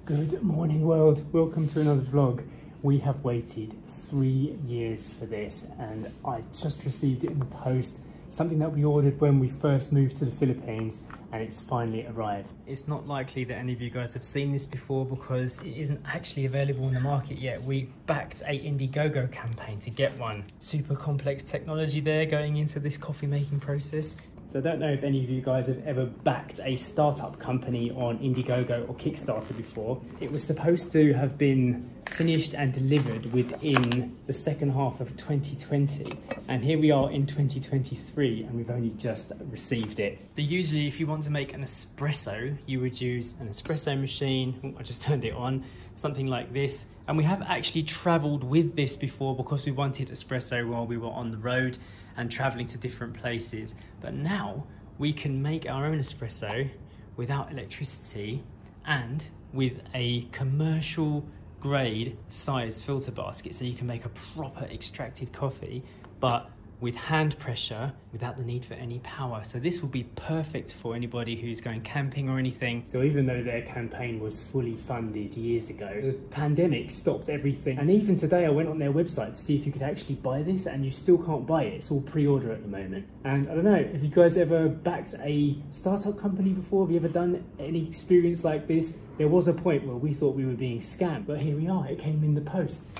Good morning world, welcome to another vlog. We have waited 3 years for this and I just received it in the post. Something that we ordered when we first moved to the Philippines and it's finally arrived. It's not likely that any of you guys have seen this before because it isn't actually available in the market yet. We backed a indieGOGO campaign to get one. Super complex technology there going into this coffee making process. So I don't know if any of you guys have ever backed a startup company on indieGOGO or Kickstarter before. It was supposed to have been finished and delivered within the second half of 2020. And here we are in 2023 and we've only just received it. So usually if you want to make an espresso, you would use an espresso machine. Oh, I just turned it on, something like this. And we have actually traveled with this before because we wanted espresso while we were on the road and traveling to different places. But now we can make our own espresso without electricity and with a commercial grade size filter basket, so you can make a proper extracted coffee but with hand pressure without the need for any power. So this will be perfect for anybody who's going camping or anything. So even though their campaign was fully funded years ago, the pandemic stopped everything. And even today I went on their website to see if you could actually buy this and you still can't buy it. It's all pre-order at the moment. And I don't know, have you guys ever backed a startup company before? Have you ever done any experience like this? There was a point where we thought we were being scammed, but here we are, it came in the post.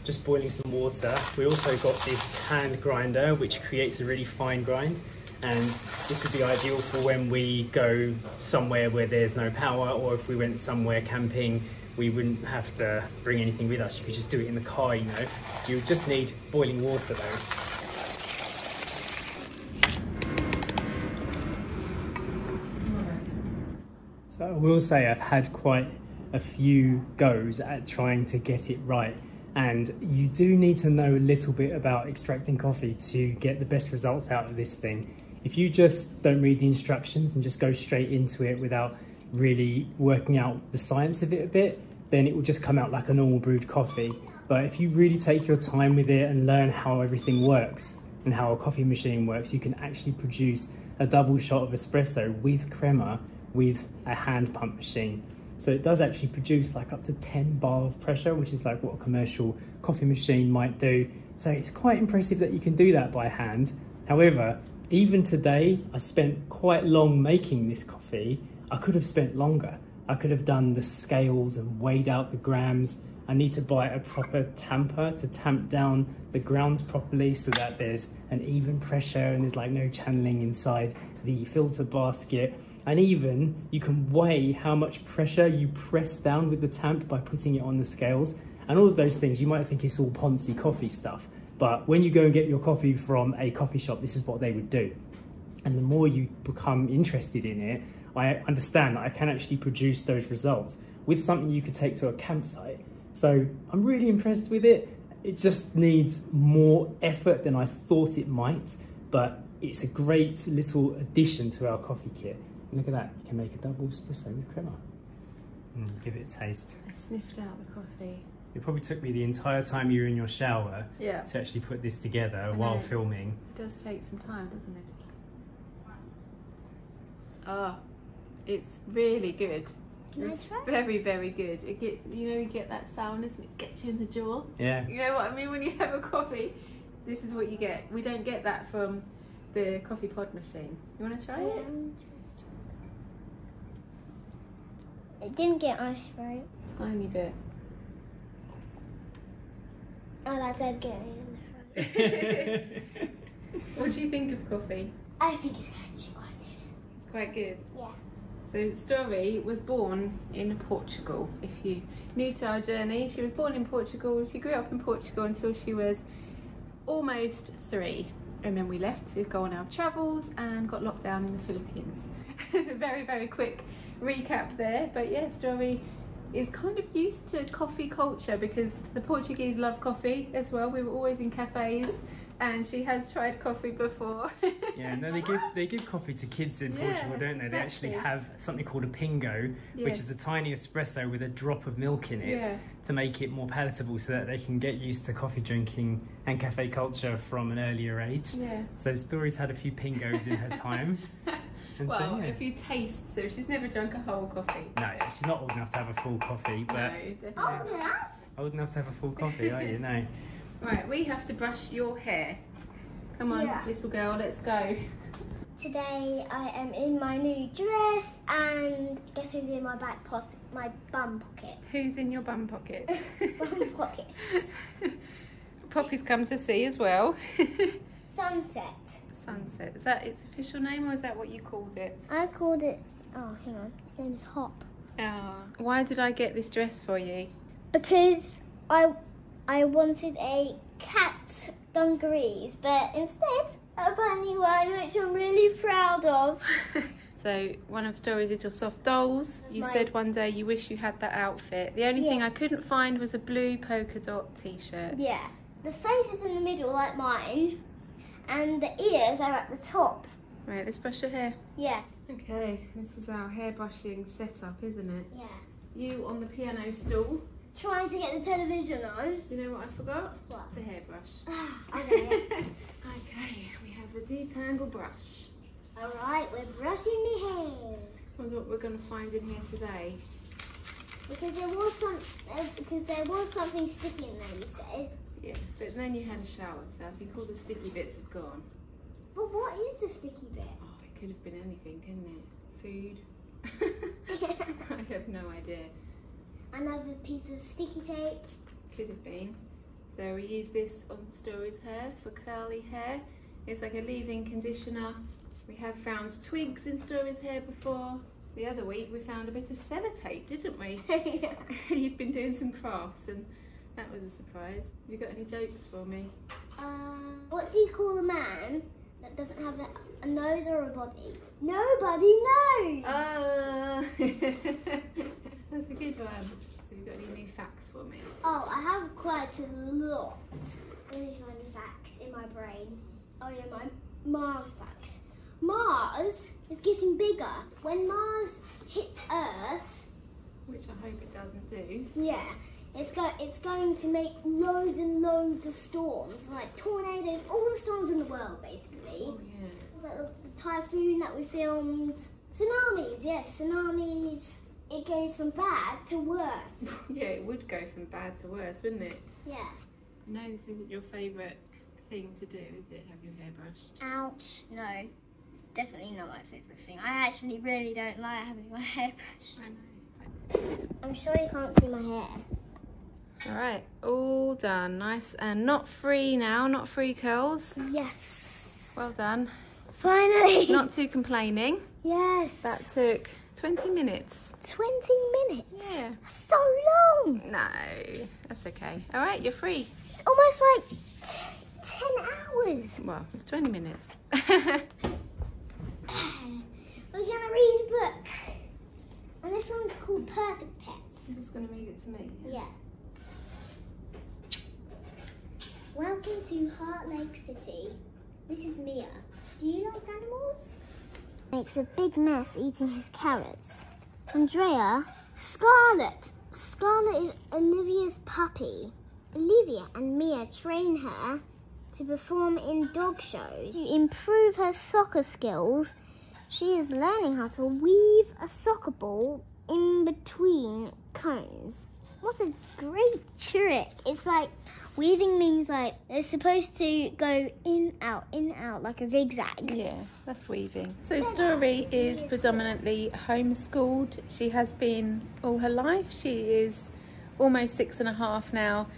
Just boiling some water. We also got this hand grinder which creates a really fine grind, and this would be ideal for when we go somewhere where there's no power, or if we went somewhere camping we wouldn't have to bring anything with us. You could just do it in the car, you know. You would just need boiling water though. So I will say I've had quite a few goes at trying to get it right. And you do need to know a little bit about extracting coffee to get the best results out of this thing. If you just don't read the instructions and just go straight into it without really working out the science of it a bit, then it will just come out like a normal brewed coffee. But if you really take your time with it and learn how everything works and how a coffee machine works, you can actually produce a double shot of espresso with crema with a hand pump machine. So it does actually produce like up to 10 bar of pressure, which is like what a commercial coffee machine might do. So it's quite impressive that you can do that by hand. However, even today, I spent quite long making this coffee. I could have spent longer. I could have done the scales and weighed out the grams. I need to buy a proper tamper to tamp down the grounds properly so that there's an even pressure and there's like no channeling inside the filter basket. And even you can weigh how much pressure you press down with the tamp by putting it on the scales. And all of those things, you might think it's all Ponzi coffee stuff, but when you go and get your coffee from a coffee shop, this is what they would do. And the more you become interested in it, I understand that I can actually produce those results with something you could take to a campsite. So I'm really impressed with it. It just needs more effort than I thought it might, but it's a great little addition to our coffee kit. Look at that, you can make a double espresso with crema. Give it a taste. I sniffed out the coffee. It probably took me the entire time you were in your shower to actually put this together while filming. It does take some time, doesn't it? Oh, it's really good. It's very, very good. It you get that sourness and it gets you in the jaw. Yeah. You know what I mean? When you have a coffee, this is what you get. We don't get that from the coffee pod machine. You want to try it? It didn't get ice, right? Tiny bit. Oh, that did get me in the front. What do you think of coffee? I think it's actually quite good. It's quite good. Yeah. So Story was born in Portugal. If you're new to our journey, she was born in Portugal. She grew up in Portugal until she was almost 3. And then we left to go on our travels and got locked down in the Philippines. Very, very quick recap there. But yeah, Story is kind of used to coffee culture because the Portuguese love coffee as well. We were always in cafes and she has tried coffee before. Yeah, no, they give coffee to kids in Portugal, don't they? Exactly. They actually have something called a pingo, which is a tiny espresso with a drop of milk in it to make it more palatable so that they can get used to coffee drinking and cafe culture from an earlier age. Yeah. So Story's had a few pingos in her time. And well, so, yeah. if you taste, so she's never drunk a whole coffee. No, she's not old enough to have a full coffee, but No, definitely. old enough to have a full coffee, are you? No. Right, we have to brush your hair. Come on, little girl, let's go. Today I am in my new dress, and guess who's in my my bum pocket? Who's in your bum pocket? Bum pocket. Poppy's come to see as well. Sunset. Sunset. Is that its official name, or is that what you called it? I called it, oh hang on, his name is Hop. Why did I get this dress for you? Because I wanted a cat dungarees, but instead a bunny one, which I'm really proud of. So one of Story's little soft dolls, you said one day you wish you had that outfit. The only thing I couldn't find was a blue polka dot t-shirt. Yeah, the face is in the middle like mine, and the ears are at the top. Right, let's brush your hair. Yeah. Okay, this is our hair brushing setup, isn't it? Yeah. You on the piano stool. Trying to get the television on. You know what I forgot? What? The hairbrush. Okay. Okay, we have the detangle brush. Alright, we're brushing the hair. I wonder what we're going to find in here today. Because there was something sticky in there, you said. Yeah, but then you had a shower, so I think all the sticky bits have gone. But what is the sticky bit? Oh, it could have been anything, couldn't it? Food? I have no idea. Another piece of sticky tape. Could have been. So we use this on Story's hair for curly hair. It's like a leave-in conditioner. We have found twigs in Story's hair before. The other week we found a bit of sellotape, didn't we? Yeah. You'd been doing some crafts and that was a surprise. Have you got any jokes for me? What do you call a man that doesn't have a nose or a body? Nobody knows! That's a good one. So have you got any new facts for me? Oh, I have quite a lot. Let me find the facts in my brain. Oh yeah, my Mars facts. Mars is getting bigger. When Mars hits Earth, which I hope it doesn't do. Yeah, it's going to make loads and loads of storms, like tornadoes, all the storms in the world, basically. Oh yeah. It was like the typhoon that we filmed. Tsunamis, yes, tsunamis. It goes from bad to worse. Yeah, it would go from bad to worse, wouldn't it? Yeah. I know this isn't your favourite thing to do, is it? Have your hair brushed? Ouch, no. It's definitely not my favourite thing. I actually really don't like having my hair brushed. I know. I'm sure you can't see my hair. Alright, all done. Nice and not free now, not free curls. Yes. Well done. Finally. Not too complaining. Yes. That took 20 minutes. 20 minutes? Yeah. That's so long. No, that's okay. Alright, you're free. It's almost like 10 hours. Well, it's 20 minutes. We're gonna read a book. And this one's called Perfect Pets. You're just going to read it to me? Yeah. Welcome to Heart Lake City. This is Mia. Do you like animals? Makes a big mess eating his carrots. Andrea, Scarlet. Scarlet is Olivia's puppy. Olivia and Mia train her to perform in dog shows. To improve her soccer skills, she is learning how to weave a soccer ball in between cones. What a great trick. It's like, weaving means like, they're supposed to go in, out, like a zigzag. Yeah, that's weaving. So Story is predominantly homeschooled. She has been all her life. She is almost 6.5 now.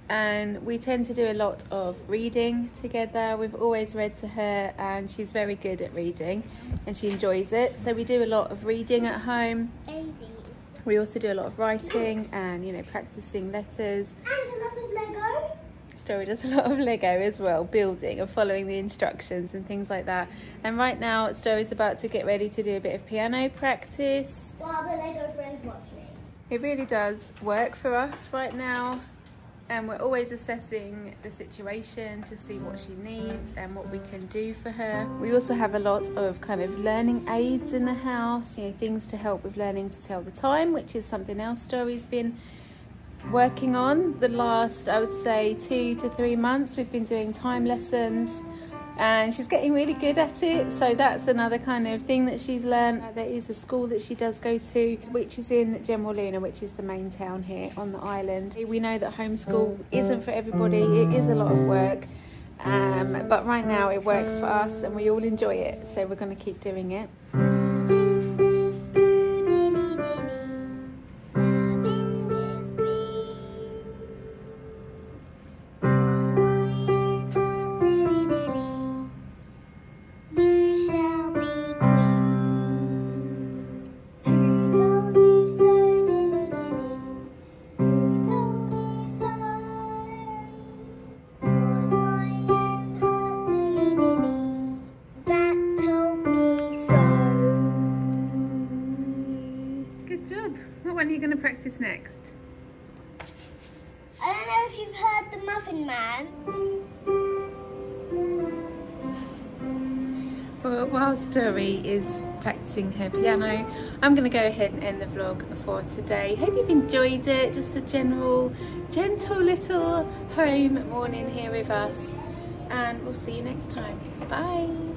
And we tend to do a lot of reading together. We've always read to her and she's very good at reading and she enjoys it. So we do a lot of reading at home. We also do a lot of writing and, you know, practicing letters. And a lot of Lego. Story does a lot of Lego as well, building and following the instructions and things like that. And right now, Story's about to get ready to do a bit of piano practice. While the Lego friends watch me. It really does work for us right now. And we're always assessing the situation to see what she needs and what we can do for her. We also have a lot of kind of learning aids in the house, you know, things to help with learning to tell the time, which is something else Story's been working on. The last, I would say, 2 to 3 months, we've been doing time lessons and she's getting really good at it. So that's another kind of thing that she's learned. There is a school that she does go to, which is in Jmayel, which is the main town here on the island. We know that homeschool isn't for everybody. It is a lot of work, but right now it works for us and we all enjoy it, so we're going to keep doing it. What one are you going to practice next? I don't know if you've heard the Muffin Man. Well, while Story is practicing her piano, I'm going to go ahead and end the vlog for today. Hope you've enjoyed it. Just a gentle little home morning here with us, and we'll see you next time. Bye.